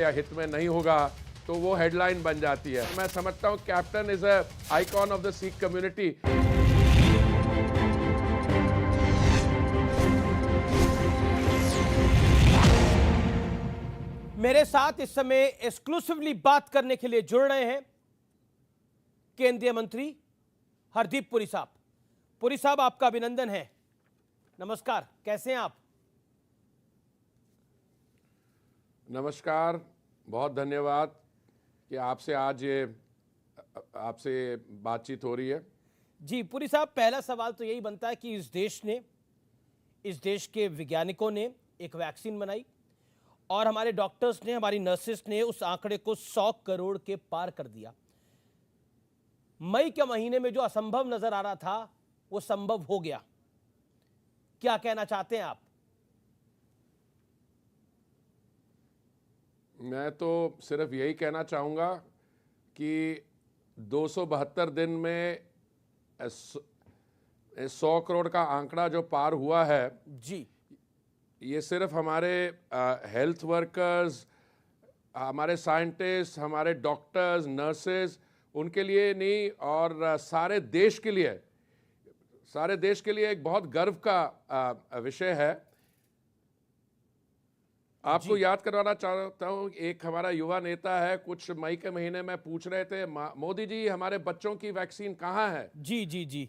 या हित में नहीं होगा तो वो हेडलाइन बन जाती है। मैं समझता हूँ captain is a icon of the Sikh community. मेरे साथ इस समय एक्सक्लूसिवली बात करने के लिए जुड़ रहे हैं केंद्रीय मंत्री हरदीप पुरी साहब। पुरी साहब, आपका अभिनंदन है। नमस्कार, कैसे हैं आप? नमस्कार, बहुत धन्यवाद कि आपसे आज ये आपसे बातचीत हो रही है। जी पुरी साहब, पहला सवाल तो यही बनता है कि इस देश के वैज्ञानिकों ने एक वैक्सीन बनाई और हमारे डॉक्टर्स ने, हमारी नर्सेस ने उस आंकड़े को 100 करोड़ के पार कर दिया। मई के महीने में जो असंभव नजर आ रहा था वो संभव हो गया। क्या कहना चाहते हैं आप? मैं तो सिर्फ यही कहना चाहूँगा कि 272 दिन में 100 करोड़ का आंकड़ा जो पार हुआ है जी, ये सिर्फ हमारे हेल्थ वर्कर्स, हमारे साइंटिस्ट, हमारे डॉक्टर्स, नर्सेज, उनके लिए नहीं और सारे देश के लिए एक बहुत गर्व का विषय है। आपको याद करवाना चाहता हूँ, एक हमारा युवा नेता है, कुछ मई के महीने में पूछ रहे थे, मोदी जी हमारे बच्चों की वैक्सीन कहाँ है? जी जी जी।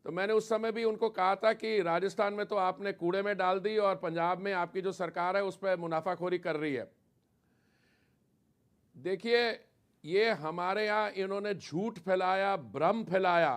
तो मैंने उस समय भी उनको कहा था कि राजस्थान में तो आपने कूड़े में डाल दी और पंजाब में आपकी जो सरकार है उस पर मुनाफाखोरी कर रही है। देखिए, ये हमारे यहाँ इन्होंने झूठ फैलाया, भ्रम फैलाया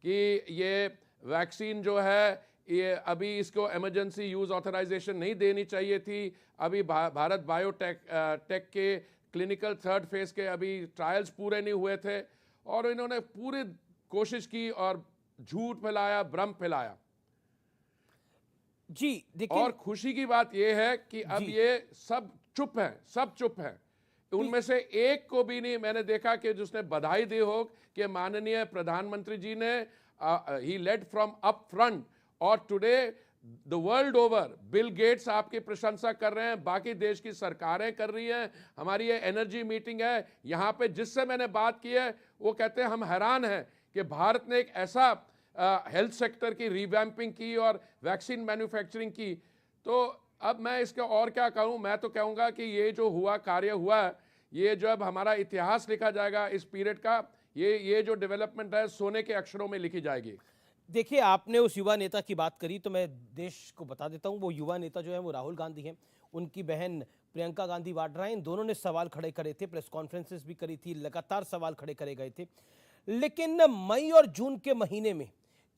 कि ये वैक्सीन जो है ये अभी इसको इमरजेंसी यूज ऑथराइजेशन नहीं देनी चाहिए थी। अभी भारत बायोटेक के क्लिनिकल 3rd फेज के अभी ट्रायल्स पूरे नहीं हुए थे और इन्होंने पूरी कोशिश की और झूठ फैलाया, भ्रम फैलाया। जी देखिए, और खुशी की बात यह है कि अब ये सब चुप हैं। उनमें से एक को भी नहीं मैंने देखा कि जिसने बधाई दी हो कि माननीय प्रधानमंत्री जी ने ही लेड फ्रॉम अप फ्रंट। और today the world over Bill Gates आपकी प्रशंसा कर रहे हैं, बाकी देश की सरकारें कर रही हैं। हमारी ये एनर्जी मीटिंग है, यहाँ पे जिससे मैंने बात की है वो कहते हैं हम हैरान हैं कि भारत ने एक ऐसा हेल्थ सेक्टर की रिवैम्पिंग की और वैक्सीन मैन्युफैक्चरिंग की। तो अब मैं इसका और क्या कहूँ, मैं तो कहूँगा कि ये जो कार्य हुआ है, ये जब हमारा इतिहास लिखा जाएगा इस पीरियड का, ये जो डेवलपमेंट है सोने के अक्षरों में लिखी जाएगी। देखिए, आपने उस युवा नेता की बात करी तो मैं देश को बता देता हूं, वो युवा नेता जो है वो राहुल गांधी हैं। उनकी बहन प्रियंका गांधी वाड्रा, इन दोनों ने सवाल खड़े करे थे, प्रेस कॉन्फ्रेंसेस भी करी थी, लगातार सवाल खड़े करे गए थे। लेकिन मई और जून के महीने में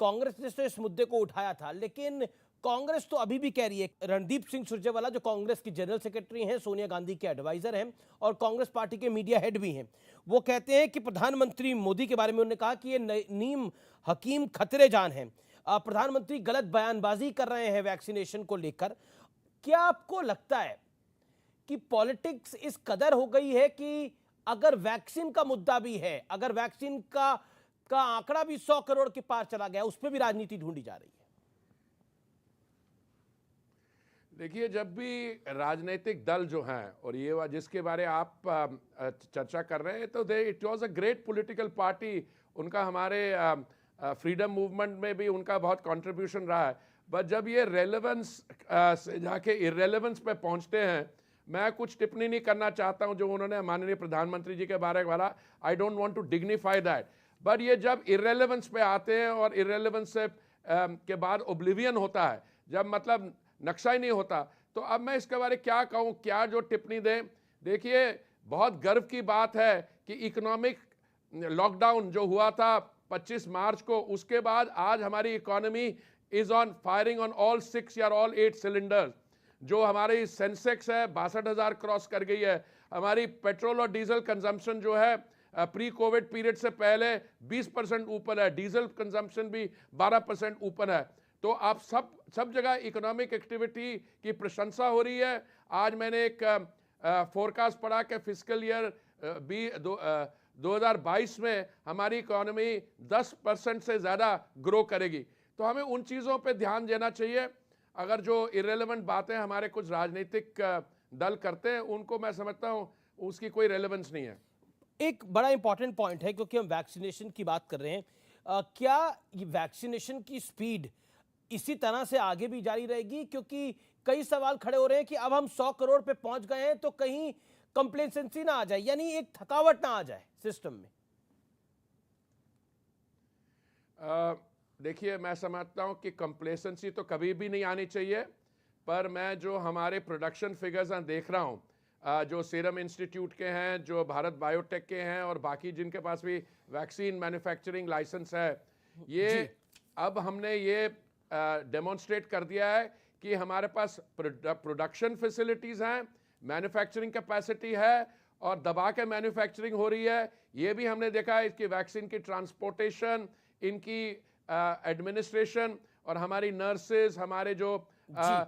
कांग्रेस ने तो इस मुद्दे को उठाया था, लेकिन कांग्रेस तो अभी भी कह रही है, रणदीप सिंह सुरजेवाला जो कांग्रेस की जनरल सेक्रेटरी हैं, सोनिया गांधी के एडवाइजर हैं और कांग्रेस पार्टी के मीडिया हेड भी हैं, वो कहते हैं कि प्रधानमंत्री मोदी के बारे में उन्होंने कहा कि ये नीम हकीम खतरे जान हैं, प्रधानमंत्री गलत बयानबाजी कर रहे हैं वैक्सीनेशन को लेकर। क्या आपको लगता है कि पॉलिटिक्स इस कदर हो गई है कि अगर वैक्सीन का मुद्दा भी है, अगर वैक्सीन का आंकड़ा भी 100 करोड़ के पार चला गया, उस पर भी राजनीति ढूंढी जा रही है? देखिए, जब भी राजनीतिक दल जो हैं और ये जिसके बारे आप चर्चा कर रहे हैं, तो it was a great political party. उनका हमारे फ्रीडम मूवमेंट में भी उनका बहुत कंट्रीब्यूशन रहा है। बट जब ये रेलेवेंस से जाके इरेलेवेंस पे पहुंचते हैं, मैं कुछ टिप्पणी नहीं करना चाहता हूं जो उन्होंने माननीय प्रधानमंत्री जी के बारे में बोला। I don't want to dignify that. But ये जब इरेलेवेंस पे आते हैं और इरेलेवेंस से के बाद ओब्लिवियन होता है, जब मतलब नक्शा ही नहीं होता, तो अब मैं इसके बारे क्या कहूँ, क्या जो टिप्पणी दें। देखिए, बहुत गर्व की बात है कि इकोनॉमिक लॉकडाउन जो हुआ था 25 मार्च को, उसके बाद आज हमारी economy is on firing on all 6 या ऑल 8 सिलेंडर्स। जो हमारी सेंसेक्स है 62,000 क्रॉस कर गई है। हमारी पेट्रोल और डीजल कंजम्पशन जो है प्री कोविड पीरियड से पहले 20% ऊपर है, डीजल कंजम्पशन भी 12% ऊपर है। तो आप सब जगह इकोनॉमिक एक्टिविटी की प्रशंसा हो रही है। आज मैंने एक फोरकास्ट पढ़ा कि फिस्कल ईयर 2022 में हमारी इकोनॉमी 10% से ज़्यादा ग्रो करेगी। तो हमें उन चीज़ों पे ध्यान देना चाहिए। अगर जो इरेलेवेंट बातें हमारे कुछ राजनीतिक दल करते हैं, उनको मैं समझता हूँ उसकी कोई रेलेवेंस नहीं है। एक बड़ा इंपॉर्टेंट पॉइंट है, क्योंकि हम वैक्सीनेशन की बात कर रहे हैं, क्या ये वैक्सीनेशन की स्पीड इसी तरह से आगे भी जारी रहेगी? क्योंकि कई सवाल खड़े हो रहे हैं कि अब हम 100 करोड़ पे पहुंच गए हैं, तो कहीं कंप्लेसेंसी ना आ जाए, यानी एक थकावट ना आ जाए सिस्टम में। देखिए, मैं समझता हूं कि कंप्लेसेंसी तो कभी भी नहीं आनी चाहिए, पर मैं जो हमारे प्रोडक्शन फिगर्स देख रहा हूं, जो सीरम इंस्टीट्यूट के हैं, जो भारत बायोटेक के हैं और बाकी जिनके पास भी वैक्सीन मैन्युफैक्चरिंग लाइसेंस है, ये जी। अब हमने ये डेमोन्स्ट्रेट कर दिया है कि हमारे पास प्रोडक्शन फैसिलिटीज़ हैं, मैन्युफैक्चरिंग कैपेसिटी है और दबा के मैन्युफैक्चरिंग हो रही है। ये भी हमने देखा है, इसकी वैक्सीन की ट्रांसपोर्टेशन, इनकी एडमिनिस्ट्रेशन और हमारी नर्सेज, हमारे जो जी।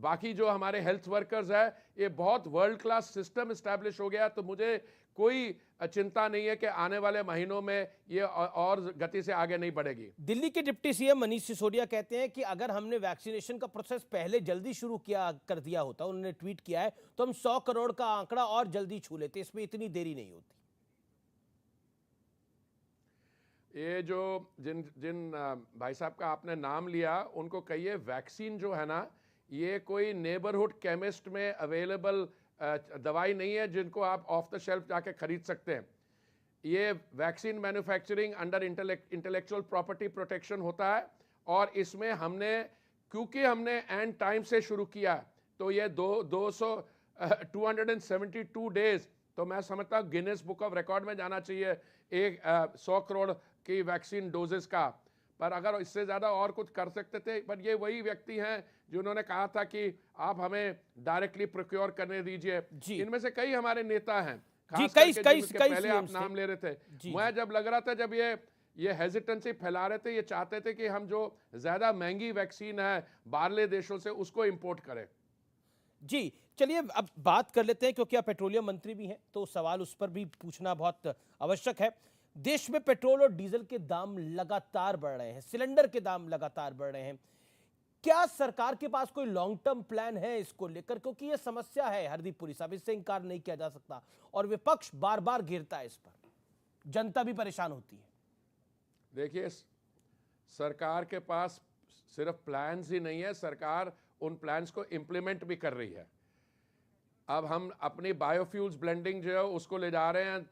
बाकी जो हमारे हेल्थ वर्कर्स है, ये बहुत वर्ल्ड क्लास सिस्टम इस्टेब्लिश हो गया। तो मुझे कोई चिंता नहीं है कि आने वाले महीनों में ये और गति से आगे नहीं बढ़ेगी। दिल्ली के डिप्टी सीएम मनीष सिसोदिया कहते हैं कि अगर हमने वैक्सीनेशन का प्रोसेस पहले जल्दी शुरू किया कर दिया होता, उन्होंने ट्वीट किया है, तो हम 100 करोड़ का आंकड़ा और जल्दी छू लेते, इसमें इतनी देरी नहीं होती। ये जो जिन जिन भाई साहब का आपने नाम लिया, उनको कहिए वैक्सीन जो है ना, ये कोई नेबरहुड केमिस्ट में अवेलेबल दवाई नहीं है जिनको आप ऑफ द शेल्फ जाके खरीद सकते हैं। ये vaccine manufacturing under intellectual property protection होता है और इसमें हमने, क्योंकि हमने एंड टाइम से शुरू किया, तो ये 272 डेज, तो मैं समझता हूँ गिनेस बुक ऑफ रिकॉर्ड में जाना चाहिए एक 100 करोड़ की वैक्सीन डोजेस का। पर अगर इससे ज़्यादा और कुछ कर सकते थे, पर ये वही व्यक्ति हैं जिन्होंने कहा था कि आप हमें डायरेक्टली प्रोक्योर करने दीजिए। इनमें से कई हमारे नेता हैं, जी, खास कई करके जिनके कई पहले आप CMs नाम थे। ले रहे थे। जी, मैं जी। जब लग रहा था, जब ये हेजिटेंसी फैला रहे थे, ये चाहते थे कि हम जो ज़्यादा महंगी वैक्सीन है बाहरले देशों से, उसको इंपोर्ट करें। जी, चलिए अब बात कर लेते हैं, क्योंकि आप पेट्रोलियम मंत्री भी हैं, तो सवाल उस पर भी पूछना बहुत आवश्यक है। देश में पेट्रोल और डीजल के दाम लगातार बढ़ रहे हैं, सिलेंडर के दाम लगातार बढ़ रहे हैं। क्या सरकार के पास कोई लॉन्ग टर्म प्लान है इसको लेकर? क्योंकि ये समस्या है हरदीपुरी साहब, इससे इंकार नहीं किया जा सकता, और विपक्ष बार बार घेरता है इस पर, जनता भी परेशान होती है। देखिए, सरकार के पास सिर्फ प्लान्स ही नहीं है, सरकार उन प्लान्स को इम्प्लीमेंट भी कर रही है। अब हम अपनी बायोफ्यूल्स ब्लेंडिंग जो है उसको ले जा रहे हैं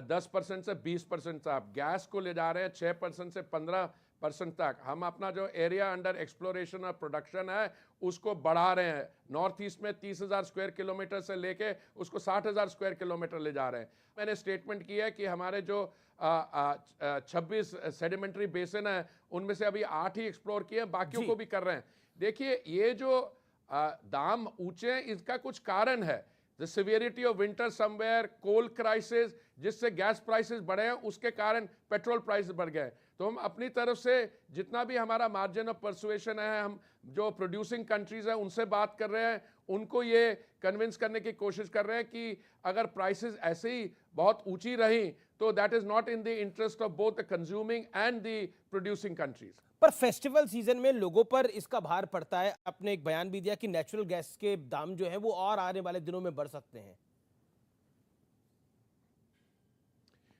10% से 20% तक, गैस को ले जा रहे हैं 6% से 15% तक। हम अपना जो एरिया अंडर एक्सप्लोरेशन और प्रोडक्शन है उसको बढ़ा रहे हैं। नॉर्थ ईस्ट में 30,000 स्क्वायर किलोमीटर से लेके उसको 60,000 स्क्वायर किलोमीटर ले जा रहे हैं। मैंने स्टेटमेंट किया है कि हमारे जो 26 सेडिमेंट्री बेसिन है, उनमें से अभी 8 ही एक्सप्लोर किए, बाकियों को भी कर रहे हैं। देखिए, ये जो दाम ऊंचे हैं, इसका कुछ कारण है। The severity of winter somewhere, coal crisis, जिससे गैस प्राइसेस बढ़े हैं, उसके कारण पेट्रोल प्राइस बढ़ गए। तो हम अपनी तरफ से जितना भी हमारा मार्जिन ऑफ परसुएशन है, हम जो प्रोड्यूसिंग कंट्रीज हैं उनसे बात कर रहे हैं, उनको ये कन्विंस करने की कोशिश कर रहे हैं कि अगर प्राइसेस ऐसे ही बहुत ऊंची रही तो that is not in the interest of both the consuming and the producing countries. पर फेस्टिवल सीजन में लोगों पर इसका भार पड़ता है। आपने एक बयान भी दिया कि नेचुरल गैस के दाम जो है वो और आने वाले दिनों में बढ़ सकते हैं।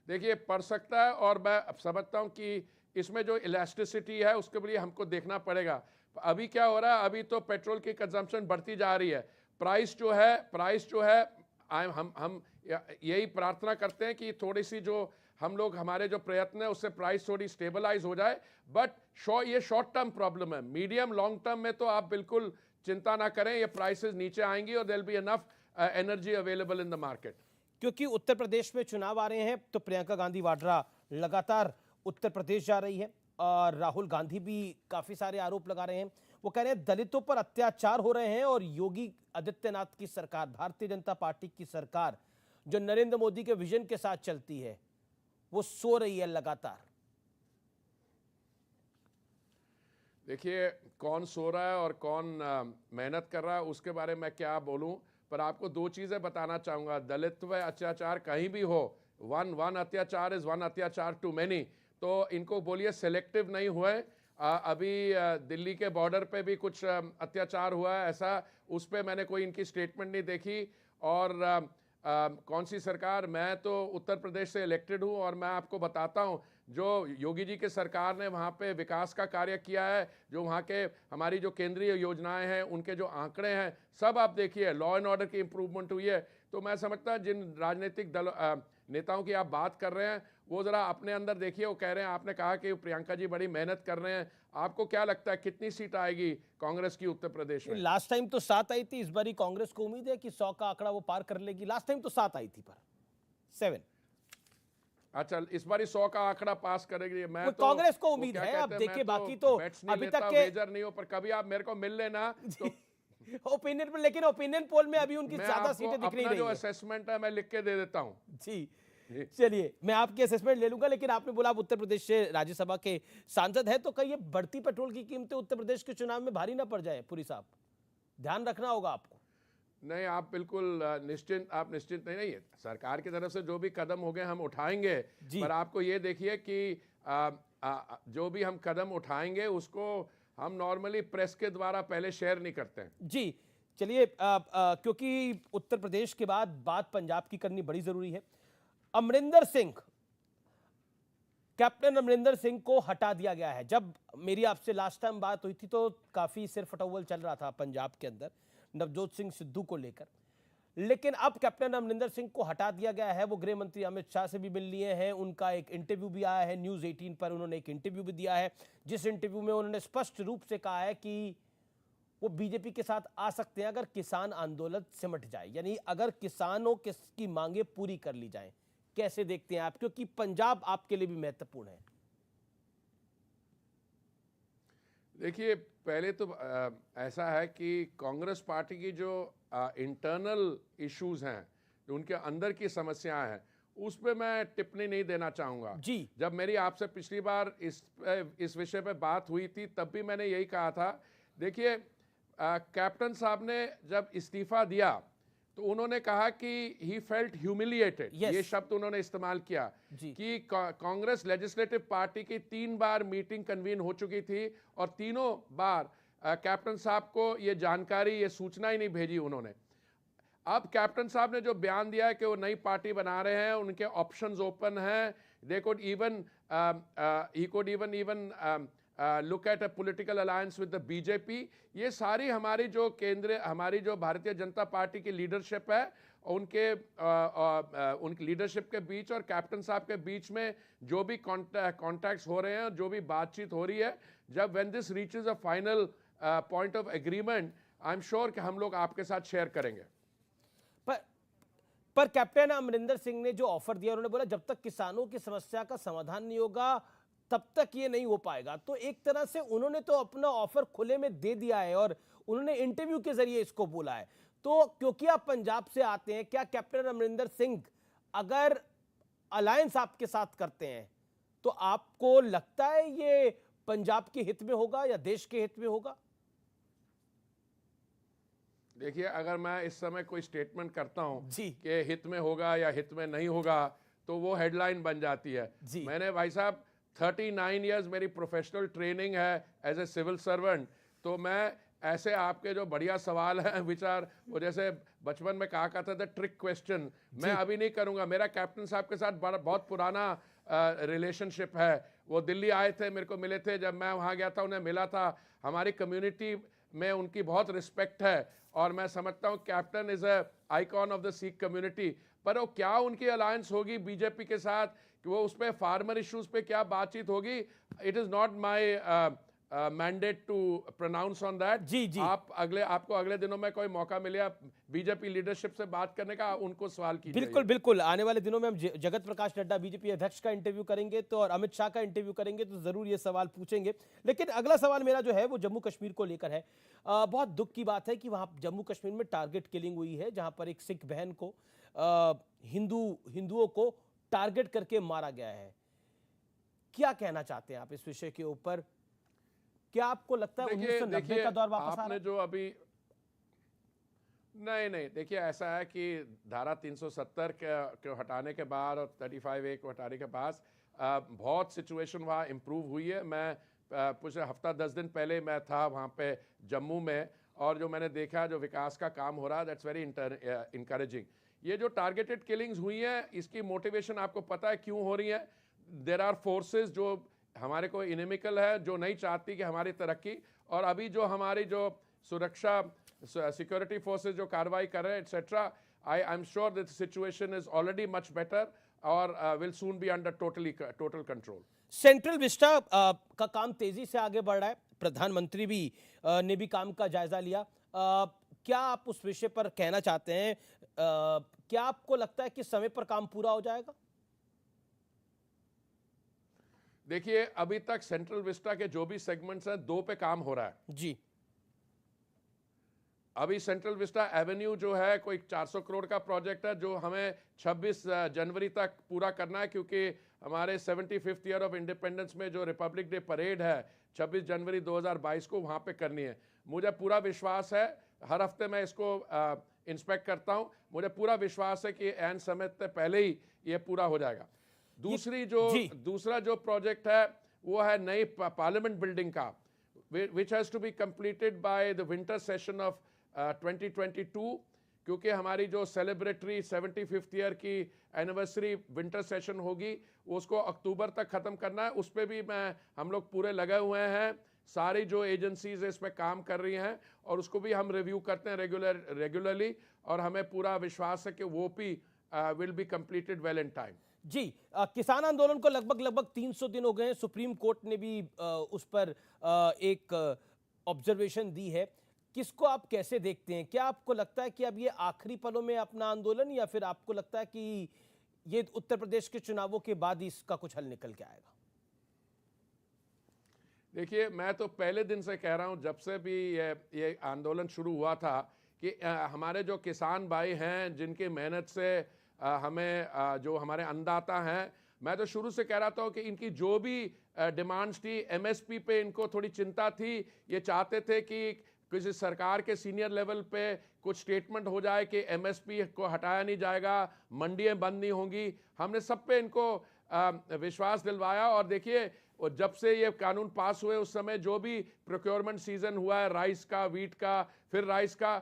देखिए, पड़ सकता है, और मैं अब समझता हूं कि इसमें जो इलास्टिसिटी है उसके लिए हमको देखना पड़ेगा। अभी क्या हो रहा है, अभी तो पेट्रोल की कंजम्पशन बढ़ती जा रही है, प्राइस जो है हम यही प्रार्थना करते हैं कि थोड़ी सी जो हम लोग, हमारे जो प्रयत्न है उससे प्राइस थोड़ी स्टेबलाइज हो जाए। बट ये शॉर्ट टर्म प्रॉब्लम है। मीडियम लॉन्ग टर्म में तो आप बिल्कुल चिंता ना करें, ये प्राइसेस नीचे आएंगी और there will be enough energy available in the market. क्योंकि उत्तर प्रदेश में चुनाव आ रहे हैं, तो प्रियंका गांधी वाड्रा लगातार उत्तर प्रदेश जा रही है, और राहुल गांधी भी काफी सारे आरोप लगा रहे हैं। वो कह रहे हैं दलितों पर अत्याचार हो रहे हैं, और योगी आदित्यनाथ की सरकार, भारतीय जनता पार्टी की सरकार, जो नरेंद्र मोदी के विजन के साथ चलती है, वो सो रही है लगातार। देखिए, कौन सो रहा है और कौन मेहनत कर रहा है उसके बारे में क्या बोलूं, पर आपको दो चीजें बताना चाहूंगा। दलित व अत्याचार कहीं भी हो, वन अत्याचार इज वन अत्याचार टू मेनी। तो इनको बोलिए सेलेक्टिव नहीं हुए। अभी दिल्ली के बॉर्डर पे भी कुछ अत्याचार हुआ है, ऐसा उस पर मैंने कोई इनकी स्टेटमेंट नहीं देखी। और कौन सी सरकार, मैं तो उत्तर प्रदेश से इलेक्टेड हूं और मैं आपको बताता हूं जो योगी जी की सरकार ने वहां पे विकास का कार्य किया है, जो वहां के हमारी जो केंद्रीय योजनाएं हैं, उनके जो आंकड़े हैं, सब आप देखिए, लॉ एंड ऑर्डर की इंप्रूवमेंट हुई है। तो मैं समझता जिन राजनीतिक दल नेताओं की आप बात कर रहे हैं, वो जरा अपने अंदर देखिए। वो कह रहे हैं, आपने कहा कि प्रियंका जी बड़ी मेहनत कर रहे हैं, आपको क्या लगता है कितनी सीट आएगी कांग्रेस की उत्तर प्रदेश में? लास्ट टाइम तो 7 आई थी, इस बारी कांग्रेस को उम्मीद है कि 100 का आंकड़ा वो पार कर लेगी। लास्ट टाइम तो 7 आई थी, पर 7। अच्छा, इस बार 100 का आंकड़ा पास करेगी। मैं वो तो कांग्रेस को वो उम्मीद क्या है, कहते अब हैं, देखिए मैं बाकी तो बेट्स नहीं अभी लेता, तक के वेजर नहीं हो, पर कभी आप मेरे को मिल लेना तो ओपिनियन पर, लेकिन ओपिनियन पोल में अभी उनकी मैं ज्यादा आपको सीटें दिख नहीं अपना रही जो है। असेसमेंट है मैं लिख के दे देता हूं। जी, चलिए मैं आपकी असेसमेंट ले लूंगा, लेकिन आपने बोला आप उत्तर प्रदेश से राज्यसभा के सांसद हैं, तो कहीं ये बढ़ती पेट्रोल की कीमतें उत्तर प्रदेश के चुनाव में भारी ना पड़ जाए? पुरी साहब, ध्यान रखना होगा आपको। नहीं, आप बिल्कुल निश्चिंत नहीं है। सरकार की तरफ से जो भी कदम हो गए हम उठाएंगे, जी। पर आपको ये देखिए कि जो भी हम कदम उठाएंगे उसको हम नॉर्मली प्रेस के द्वारा पहले शेयर नहीं करते हैं। जी, चलिए क्योंकि उत्तर प्रदेश के बाद बात पंजाब की करनी बड़ी जरूरी है। अमरिंदर सिंह, कैप्टन अमरिंदर सिंह को हटा दिया गया है। जब मेरी आपसे लास्ट टाइम बात हुई थी तो काफी सिर फटौवल चल रहा था पंजाब के अंदर नवजोत सिंह सिद्धू को लेकर, लेकिन अब कैप्टन अमरिंदर सिंह को हटा दिया गया है। वो गृह मंत्री अमित शाह से भी मिल लिए हैं, उनका एक इंटरव्यू भी आया है, न्यूज़ 18 पर उन्होंने एक इंटरव्यू भी दिया है, जिस इंटरव्यू में उन्होंने स्पष्ट रूप से कहा है कि वो बीजेपी के साथ आ सकते हैं अगर किसान आंदोलन सिमट जाए, यानी अगर किसानों की मांगे पूरी कर ली जाए। कैसे देखते हैं आप, क्योंकि पंजाब आपके लिए भी महत्वपूर्ण है? देखिए, पहले तो ऐसा है कि कांग्रेस पार्टी की जो इंटरनल इश्यूज हैं, जो उनके अंदर की समस्याएं हैं, उस पे मैं टिप्पणी नहीं देना चाहूँगा। जी। जब मेरी आपसे पिछली बार इस विषय पे बात हुई थी, तब भी मैंने यही कहा था। देखिए, कैप्टन साहब ने जब इस्तीफा दिया तो उन्होंने कहा कि ही फेल्ट ह्यूमिलिएटेड, ये शब्द उन्होंने इस्तेमाल किया कि कांग्रेस लेजिस्लेटिव पार्टी की 3 बार मीटिंग कन्वीन हो चुकी थी और तीनों बार कैप्टन साहब को ये जानकारी, ये सूचना ही नहीं भेजी उन्होंने। अब कैप्टन साहब ने जो बयान दिया है कि वो नई पार्टी बना रहे हैं, उनके ऑप्शंस ओपन हैं, they could even he could even look at a political alliance with the BJP. ये सारी हमारी जो भारतीय जनता पार्टी की लीडरशिप है, उनकी लीडरशिप के बीच और कैप्टन साहब के बीच में जो भी कॉन्टैक्ट्स हो रहे हैं, जो भी बातचीत हो रही है, जब when this reaches a final point of agreement, I am sure कि हम लोग आपके साथ शेयर करेंगे। पर कैप्टन अमरिंदर सिंह ने जो ऑफर दिया, उन्होंने बोला जब तक किसानों की समस्या का समाधान नहीं होगा तब तक ये नहीं हो पाएगा। तो एक तरह से उन्होंने तो अपना ऑफर खुले में दे दिया है और उन्होंने इंटरव्यू के जरिए इसको बोला है। तो क्योंकि आप पंजाब से आते हैं, क्या कैप्टन अमरिंदर सिंह अगर अलायंस आपके साथ करते हैं तो आपको लगता है ये पंजाब के हित में होगा या देश के हित में होगा? देखिए, अगर मैं इस समय कोई स्टेटमेंट करता हूं कि हित में होगा या हित में नहीं होगा, तो वो हेडलाइन बन जाती है। मैंने, भाई साहब, 39 इयर्स मेरी प्रोफेशनल ट्रेनिंग है एज ए सिविल सर्वेंट। तो मैं ऐसे आपके जो बढ़िया सवाल हैं, विचार, वो जैसे बचपन में कहा करता था ट्रिक क्वेश्चन, मैं अभी नहीं करूंगा। मेरा कैप्टन साहब के साथ बहुत पुराना रिलेशनशिप है। वो दिल्ली आए थे, मेरे को मिले थे, जब मैं वहाँ गया था उन्हें मिला था। हमारी कम्युनिटी में उनकी बहुत रिस्पेक्ट है और मैं समझता हूँ captain is a icon of the Sikh community. पर वो क्या उनकी अलायंस होगी बीजेपी के साथ, कि वो उस पर फार्मर इश्यूज पे क्या बातचीत होगी, it is not my mandate to pronounce on that. आपको अगले दिनों में कोई मौका मिले बीजेपी लीडरशिप से बात करने का, उनको सवाल कीजिए। बिल्कुल बिल्कुल, आने वाले दिनों में हम जगत प्रकाश नड्डा बीजेपी अध्यक्ष का इंटरव्यू करेंगे तो, और अमित शाह का इंटरव्यू करेंगे तो जरूर ये सवाल पूछेंगे। लेकिन अगला सवाल मेरा जो है वो जम्मू कश्मीर को लेकर है। बहुत दुख की बात है कि वहां जम्मू कश्मीर में टारगेट किलिंग हुई है, जहां पर एक सिख बहन को हिंदुओं को टारगेट करके मारा गया है। क्या कहना चाहते हैं आप इस विषय के ऊपर? क्या आपको लगता है 1990 का दौर वापस आ रहा है? जो अभी नहीं, देखिए, ऐसा है कि धारा 370 के हटाने के बाद और 35A को हटाने के बाद बहुत सिचुएशन वहाँ इम्प्रूव हुई है। मैं कुछ हफ्ता 10 दिन पहले मैं था वहाँ पे जम्मू में, और जो मैंने देखा जो विकास का काम हो रहा है, दैट्स वेरी इनकरेजिंग। ये जो टारगेटेड किलिंग्स हुई हैं, इसकी मोटिवेशन आपको पता है क्यों हो रही है। देर आर फोर्सेस जो हमारे को इनेमिकल है, जो नहीं चाहती कि हमारी तरक्की, और अभी जो हमारी जो सुरक्षा सिक्योरिटी फोर्सेस जो कार्रवाई कर रहे हैं etcetera, I am sure that situation is already much better और will soon be under total control. Central vista का काम तेजी से आगे बढ़ रहा है, प्रधानमंत्री भी ने भी काम का जायजा लिया। क्या आप उस विषय पर कहना चाहते हैं? क्या आपको लगता है कि समय पर काम पूरा हो जाएगा? देखिए, अभी तक सेंट्रल विस्टा के जो भी सेगमेंट्स हैं, 2 पे काम हो रहा है जी। अभी सेंट्रल विस्टा एवेन्यू जो है कोई 400 करोड़ का प्रोजेक्ट है, जो हमें 26 जनवरी तक पूरा करना है, क्योंकि हमारे 75th ईयर ऑफ इंडिपेंडेंस में जो रिपब्लिक डे परेड है 26 जनवरी 2022 को वहाँ पे करनी है। मुझे पूरा विश्वास है, हर हफ्ते मैं इसको इंस्पेक्ट करता हूँ, मुझे पूरा विश्वास है कि एन समय से पहले ही ये पूरा हो जाएगा। दूसरा जो प्रोजेक्ट है वो है नई पार्लियामेंट बिल्डिंग का, which has to be completed by the winter session of 2022, क्योंकि हमारी जो सेलिब्रेटरी 75th ईयर की एनिवर्सरी विंटर सेशन होगी, उसको अक्टूबर तक ख़त्म करना है। उस पर भी हम लोग पूरे लगे हुए हैं, सारी जो एजेंसीज इस पर काम कर रही हैं, और उसको भी हम रिव्यू करते हैं रेगुलरली, और हमें पूरा विश्वास है कि वो भी will be completed well in time. जी, किसान आंदोलन को लगभग 300 दिन हो गए हैं। सुप्रीम कोर्ट ने भी उस पर एक ऑब्जर्वेशन दी है। किसको आप कैसे देखते हैं? क्या आपको लगता है कि अब ये आखिरी पलों में अपना आंदोलन, या फिर आपको लगता है कि ये उत्तर प्रदेश के चुनावों के बाद ही इसका कुछ हल निकल के आएगा? देखिए, मैं तो पहले दिन से कह रहा हूं, जब से भी ये आंदोलन शुरू हुआ था, कि हमारे जो किसान भाई हैं, जिनकी मेहनत से हमें जो हमारे अन्नदाता हैं, मैं तो शुरू से कह रहा था कि इनकी जो भी डिमांड्स थी, एमएसपी पे इनको थोड़ी चिंता थी। ये चाहते थे कि किसी सरकार के सीनियर लेवल पे कुछ स्टेटमेंट हो जाए कि एमएसपी को हटाया नहीं जाएगा, मंडियां बंद नहीं होंगी। हमने सब पे इनको विश्वास दिलवाया, और देखिए, और जब से ये कानून पास हुए उस समय जो भी प्रोक्योरमेंट सीजन हुआ है, राइस का, वीट का, फिर राइस का,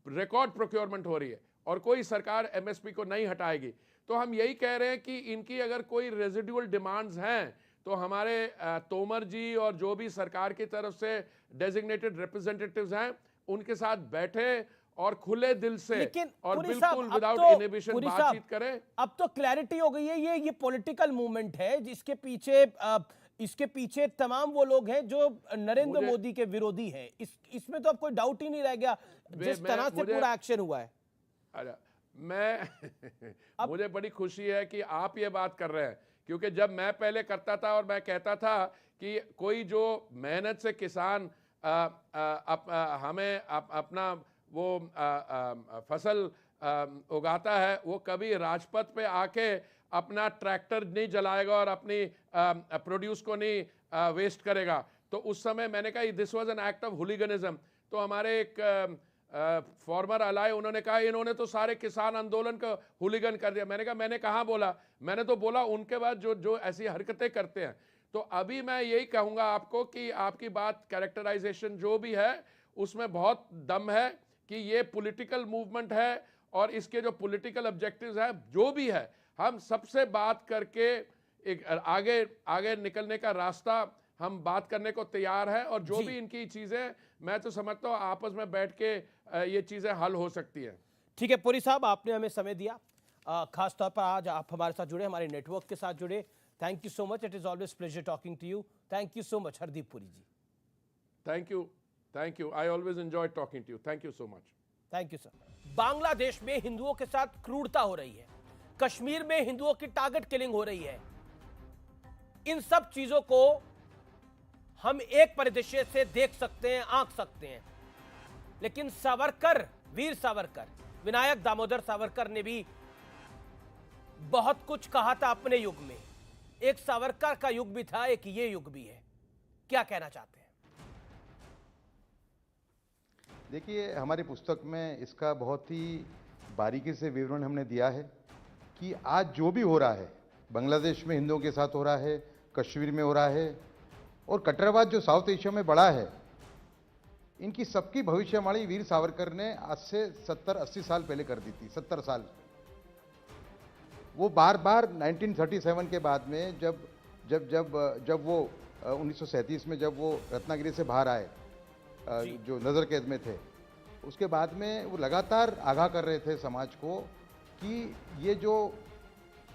रिकॉर्ड प्रोक्योरमेंट हो रही है, और कोई सरकार एमएसपी को नहीं हटाएगी। तो हम यही कह रहे हैं कि इनकी अगर कोई रेजिडुअल डिमांड्स हैं, तो हमारे तोमर जी और जो भी सरकार की तरफ से डेजिग्नेटेड रिप्रेजेंटेटिव्स हैं, उनके साथ बैठे और खुले दिल से और बिल्कुल विदाउट इनहिबिशन बातचीत करें। अब तो क्लैरिटी हो गई है, ये पॉलिटिकल मूवमेंट है, जिसके पीछे तमाम वो लोग हैं जो नरेंद्र मोदी के विरोधी हैं। इसमें तो अब कोई डाउट ही नहीं रह गया, जिस तरह से पूरा एक्शन हुआ है। मुझे बड़ी खुशी है कि आप ये बात कर रहे हैं, क्योंकि जब मैं पहले करता था और मैं कहता था कि कोई जो मेहनत से किसान हमें अपना वो फसल उगाता है, वो कभी राजपथ पे आके अपना ट्रैक्टर नहीं जलाएगा और अपनी प्रोड्यूस को नहीं वेस्ट करेगा। तो उस समय मैंने कहा this was an act of hooliganism. तो हमारे एक फॉर्मर अलाय, उन्होंने कहा इन्होंने तो सारे किसान आंदोलन को हुलिगन कर दिया। मैंने कहा मैंने कहाँ बोला, मैंने तो बोला उनके बाद जो ऐसी हरकतें करते हैं। तो अभी मैं यही कहूँगा आपको कि आपकी बात कैरेक्टराइजेशन जो भी है उसमें बहुत दम है कि ये पॉलिटिकल मूवमेंट है, और इसके जो पॉलिटिकल ऑब्जेक्टिव्स हैं जो भी है, हम सबसे बात करके एक आगे निकलने का रास्ता हम बात करने को तैयार है। और जो भी इनकी चीज़ें, मैं तो समझता हूँ आपस में बैठ के ये चीज़ें हल हो सकती हैं। ठीक है पुरी साहब, आपने हमें समय दिया, खास तौर पर आज आप हमारे साथ जुड़े, हमारे नेटवर्क के साथ जुड़े। Thank you so much, it is always pleasure talking to you. Thank you so much Hardeep Puri ji. Thank you, I always enjoy talking to you. Thank you so much. Thank you sir. Bangladesh में हिंदुओं के साथ क्रूरता हो रही है, कश्मीर में हिंदुओं की टारगेट किलिंग हो रही है। इन सब चीजों को हम एक परिदृश्य से देख सकते हैं, आंक सकते हैं, लेकिन सावरकर, वीर सावरकर, विनायक दामोदर सावरकर ने भी बहुत कुछ कहा था अपने युग में। एक सावरकर का युग भी था, एक ये युग भी है। क्या कहना चाहते हैं? देखिए, हमारी पुस्तक में इसका बहुत ही बारीकी से विवरण हमने दिया है कि आज जो भी हो रहा है, बांग्लादेश में हिंदुओं के साथ हो रहा है, कश्मीर में हो रहा है, और कट्टरवाद जो साउथ एशिया में बढ़ा है, इनकी सबकी भविष्यवाणी वीर सावरकर ने आज से 70-80 साल पहले कर दी थी। 70 साल वो बार बार 1937 के बाद में जब वो 1937 में जब वो रत्नागिरी से बाहर आए, जो नज़र कैद में थे, उसके बाद में वो लगातार आगाह कर रहे थे समाज को कि ये जो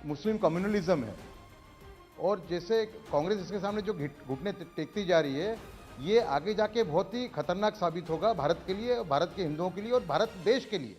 मुस्लिम कम्युनलिज्म है और जैसे कांग्रेस इसके सामने जो घुटने टेकती जा रही है, ये आगे जाके बहुत ही खतरनाक साबित होगा भारत के लिए, भारत के हिंदुओं के लिए और भारत देश के लिए।